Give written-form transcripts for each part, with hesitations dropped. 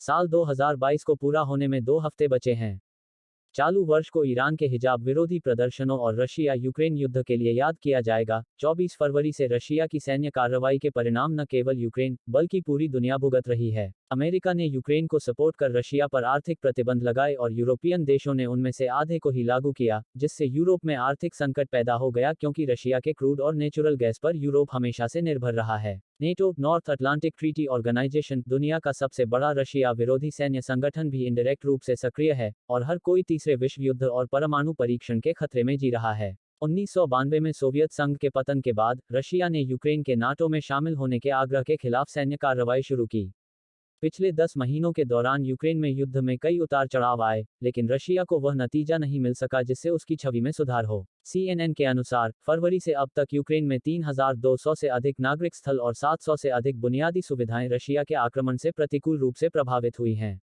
साल 2022 को पूरा होने में 2 हफ्ते बचे हैं। चालू वर्ष को ईरान के हिजाब विरोधी प्रदर्शनों और रशिया यूक्रेन युद्ध के लिए याद किया जाएगा। 24 फरवरी से रशिया की सैन्य कार्रवाई के परिणाम न केवल यूक्रेन बल्कि पूरी दुनिया भुगत रही है। अमेरिका ने यूक्रेन को सपोर्ट कर रशिया पर आर्थिक प्रतिबंध लगाए और यूरोपियन देशों ने उनमें से आधे को ही लागू किया, जिससे यूरोप में आर्थिक संकट पैदा हो गया क्योंकि रशिया के क्रूड और नेचुरल गैस पर यूरोप हमेशा से निर्भर रहा है। NATO, North Atlantic Treaty Organization, दुनिया का सबसे बड़ा रशिया विरोधी सैन्य संगठन भी इनडायरेक्ट रूप से सक्रिय है और हर कोई तीसरे विश्व युद्ध और परमाणु परीक्षण के खतरे में जी रहा है। 1992 में सोवियत संघ के पतन के बाद रशिया ने यूक्रेन के नाटो में शामिल होने के आग्रह के खिलाफ सैन्य कार्रवाई शुरू की। पिछले 10 महीनों के दौरान यूक्रेन में युद्ध में कई उतार चढ़ाव आए, लेकिन रशिया को वह नतीजा नहीं मिल सका जिससे उसकी छवि में सुधार हो। CNN के अनुसार फरवरी से अब तक यूक्रेन में 3200 से अधिक नागरिक स्थल और 700 से अधिक बुनियादी सुविधाएं रशिया के आक्रमण से प्रतिकूल रूप से प्रभावित हुई हैं।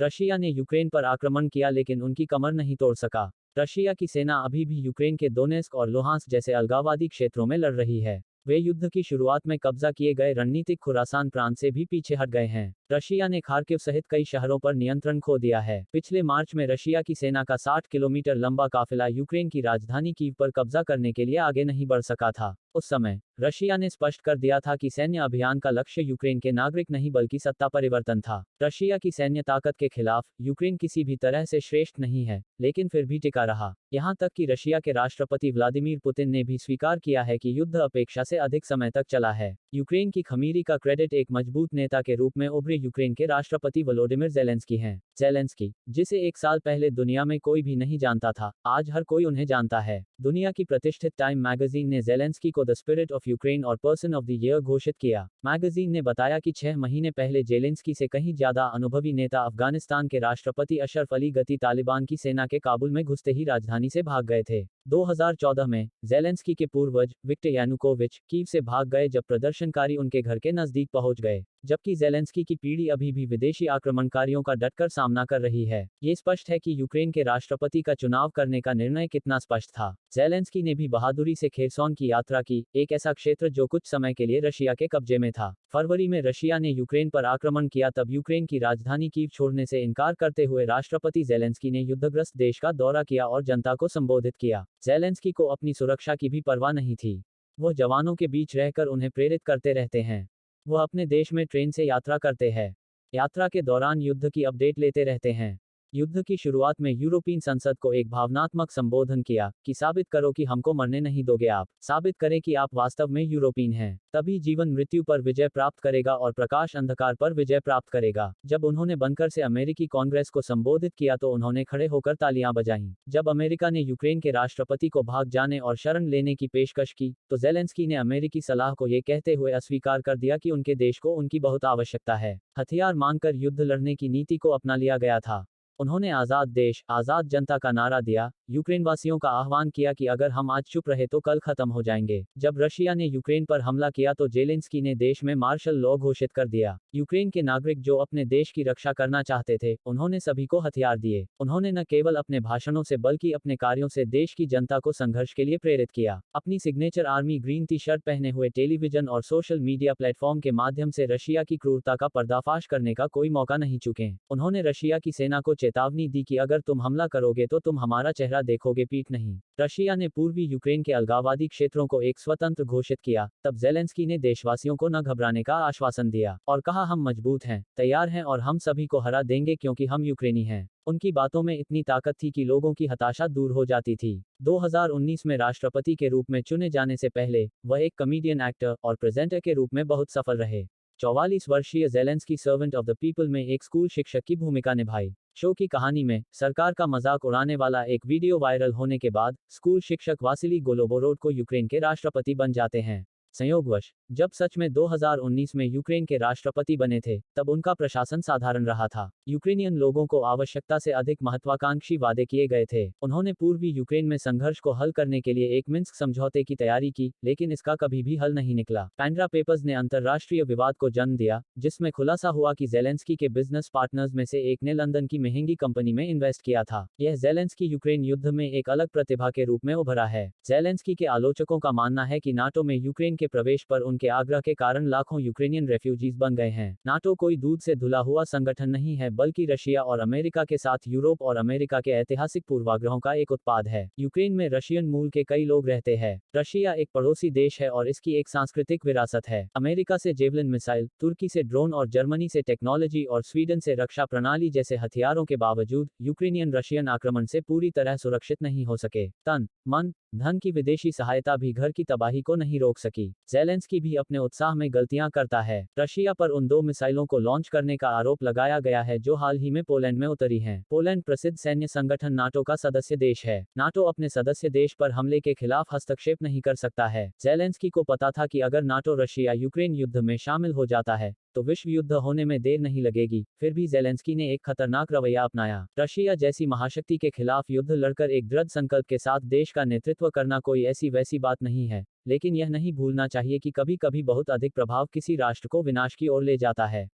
रशिया ने यूक्रेन पर आक्रमण किया लेकिन उनकी कमर नहीं तोड़ सका। रशिया की सेना अभी भी यूक्रेन के दोनेत्स्क और लुहांस्क जैसे अलगाववादी क्षेत्रों में लड़ रही है। वे युद्ध की शुरुआत में कब्जा किए गए रणनीतिक खुरासान प्रांत से भी पीछे हट गए हैं। रशिया ने खार्किव सहित कई शहरों पर नियंत्रण खो दिया है। पिछले मार्च में रशिया की सेना का 60 किलोमीटर लंबा काफिला यूक्रेन की राजधानी कीव पर कब्जा करने के लिए आगे नहीं बढ़ सका था। उस समय रशिया ने स्पष्ट कर दिया था कि सैन्य अभियान का लक्ष्य यूक्रेन के नागरिक नहीं बल्कि सत्ता परिवर्तन था। रशिया की सैन्य ताकत के खिलाफ यूक्रेन किसी भी तरह से श्रेष्ठ नहीं है, लेकिन फिर भी टिका रहा। यहां तक कि रशिया के राष्ट्रपति व्लादिमीर पुतिन ने भी स्वीकार किया है कि युद्ध अपेक्षा से अधिक समय तक चला है। यूक्रेन की खमीरी का क्रेडिट एक मजबूत नेता के रूप में उभरे यूक्रेन के राष्ट्रपति वोलोडिमिर ज़ेलेंस्की हैं। ज़ेलेंस्की, जिसे 1 साल पहले दुनिया में कोई भी नहीं जानता था, आज हर कोई उन्हें जानता है। दुनिया की प्रतिष्ठित टाइम मैगजीन ने ज़ेलेंस्की को द स्पिरिट ऑफ यूक्रेन और पर्सन ऑफ द ईयर घोषित किया। मैगजीन ने बताया कि 6 महीने पहले ज़ेलेंस्की से कहीं ज्यादा अनुभवी नेता अफगानिस्तान के राष्ट्रपति अशरफ अली गनी तालिबान की सेना के काबुल में घुसते ही राजधानी से भाग गए थे। 2014 में ज़ेलेंस्की के पूर्वज विक्टर यानुकोविच कीव से भाग गए जब प्रदर्शनकारी उनके घर के नजदीक पहुंच गए, जबकि ज़ेलेंस्की की पीढ़ी अभी भी विदेशी आक्रमणकारियों का डटकर सामना कर रही है। ये स्पष्ट है कि यूक्रेन के राष्ट्रपति का चुनाव करने का निर्णय कितना स्पष्ट था। ज़ेलेंस्की ने भी बहादुरी से खेरसोन की यात्रा की, एक ऐसा क्षेत्र जो कुछ समय के लिए रशिया के कब्जे में था। फरवरी में रशिया ने यूक्रेन पर आक्रमण किया तब यूक्रेन की राजधानी कीव छोड़ने से इनकार करते हुए राष्ट्रपति ज़ेलेंस्की ने युद्धग्रस्त देश का दौरा किया और जनता को संबोधित किया। ज़ेलेंस्की को अपनी सुरक्षा की भी परवाह नहीं थी। वह जवानों के बीच रहकर उन्हें प्रेरित करते रहते हैं। वह अपने देश में ट्रेन से यात्रा करते हैं। यात्रा के दौरान युद्ध की अपडेट लेते रहते हैं। युद्ध की शुरुआत में यूरोपीय संसद को एक भावनात्मक संबोधन किया कि साबित करो कि हमको मरने नहीं दोगे, आप साबित करें कि आप वास्तव में यूरोपीय हैं, तभी जीवन मृत्यु पर विजय प्राप्त करेगा और प्रकाश अंधकार पर विजय प्राप्त करेगा। जब उन्होंने बनकर से अमेरिकी कांग्रेस को संबोधित किया तो उन्होंने खड़े होकर तालियां बजाईं। जब अमेरिका ने यूक्रेन के राष्ट्रपति को भाग जाने और शरण लेने की पेशकश की तो ज़ेलेंस्की ने अमेरिकी सलाह को ये कहते हुए अस्वीकार कर दिया कि उनके देश को उनकी बहुत आवश्यकता है। हथियार मांगकर युद्ध लड़ने की नीति को अपना लिया गया था। उन्होंने आज़ाद देश, आज़ाद जनता का नारा दिया, यूक्रेनवासियों का आह्वान किया कि अगर हम आज चुप रहे तो कल खत्म हो जाएंगे। जब रशिया ने यूक्रेन पर हमला किया तो ज़ेलेंस्की ने देश में मार्शल लॉ घोषित कर दिया। यूक्रेन के नागरिक जो अपने देश की रक्षा करना चाहते थे, उन्होंने सभी को हथियार दिए। उन्होंने न केवल अपने भाषणों से बल्कि अपने कार्यों से देश की जनता को संघर्ष के लिए प्रेरित किया। अपनी signature army green tea shirt पहने हुए टेलीविजन और सोशल मीडिया प्लेटफॉर्म के माध्यम से रशिया की क्रूरता का पर्दाफाश करने का कोई मौका नहीं चूके। उन्होंने रशिया की सेना को चेतावनी दी कि अगर तुम हमला करोगे तो तुम हमारा चेहरा देखोगे, पीठ नहीं। रशिया ने पूर्वी यूक्रेन के अलगाववादी क्षेत्रों को एक स्वतंत्र घोषित किया। तब ज़ेलेंस्की ने देशवासियों को न घबराने का आश्वासन दिया और कहा, हम मजबूत हैं, तैयार हैं और हम सभी को हरा देंगे क्योंकि हम यूक्रेनी हैं। उनकी बातों में इतनी ताकत थी कि लोगों की हताशा दूर हो जाती थी। 2019 में राष्ट्रपति के रूप में चुने जाने से पहले वह एक कॉमेडियन, एक्टर और प्रेजेंटर के रूप में बहुत सफल रहे। 44 वर्षीय Zelensky servant of the people में एक स्कूल शिक्षक की भूमिका निभाई। शो की कहानी में सरकार का मजाक उड़ाने वाला एक वीडियो वायरल होने के बाद स्कूल शिक्षक वासिली गोलोबोरोड यूक्रेन के राष्ट्रपति बन जाते हैं। संयोगवश जब सच में 2019 में यूक्रेन के राष्ट्रपति बने थे तब उनका प्रशासन साधारण रहा था। यूक्रेनियन लोगों को आवश्यकता से अधिक महत्वाकांक्षी वादे किए गए थे। उन्होंने पूर्वी यूक्रेन में संघर्ष को हल करने के लिए एक मिन्स्क समझौते की तैयारी की, लेकिन इसका कभी भी हल नहीं निकला। पैंड्रा पेपर्स ने अंतर्राष्ट्रीय विवाद को जन्म दिया, जिसमें खुलासा हुआ कि ज़ेलेंस्की के बिजनेस पार्टनर्स में से एक ने लंदन की महंगी कंपनी में इन्वेस्ट किया था। यह ज़ेलेंस्की यूक्रेन युद्ध में एक अलग प्रतिभा के रूप में उभरा है। ज़ेलेंस्की के आलोचकों का मानना है कि नाटो में यूक्रेन के प्रवेश पर उनके आग्रह के कारण लाखों यूक्रेनियन रेफ्यूजीज बन गए हैं। नाटो कोई दूध से धुला हुआ संगठन नहीं है, बल्कि रशिया और अमेरिका के साथ यूरोप और अमेरिका के ऐतिहासिक पूर्वाग्रहों का एक उत्पाद है। यूक्रेन में रशियन मूल के कई लोग रहते हैं। रशिया एक पड़ोसी देश है और इसकी एक सांस्कृतिक विरासत है। अमेरिका से जेवलिन मिसाइल, तुर्की से ड्रोन और जर्मनी से टेक्नोलॉजी और स्वीडन से रक्षा प्रणाली जैसे हथियारों के बावजूद यूक्रेनियन रशियन आक्रमण से पूरी तरह सुरक्षित नहीं हो सके। तन, मन, धन की विदेशी सहायता भी घर की तबाही को नहीं रोक सकी। ज़ेलेंस्की भी अपने उत्साह में गलतियां करता है। रशिया पर उन 2 मिसाइलों को लॉन्च करने का आरोप लगाया गया है जो हाल ही में पोलैंड में उतरी हैं। पोलैंड प्रसिद्ध सैन्य संगठन नाटो का सदस्य देश है। नाटो अपने सदस्य देश पर हमले के खिलाफ हस्तक्षेप नहीं कर सकता है। ज़ेलेंस्की को पता था कि अगर नाटो रशिया यूक्रेन युद्ध में शामिल हो जाता है तो विश्व युद्ध होने में देर नहीं लगेगी। फिर भी ज़ेलेंस्की ने एक खतरनाक रवैया अपनाया। रशिया जैसी महाशक्ति के खिलाफ युद्ध लड़कर एक दृढ़ संकल्प के साथ देश का नेतृत्व करना कोई ऐसी वैसी बात नहीं है, लेकिन यह नहीं भूलना चाहिए कि कभी कभी बहुत अधिक प्रभाव किसी राष्ट्र को विनाश की ओर ले जाता है।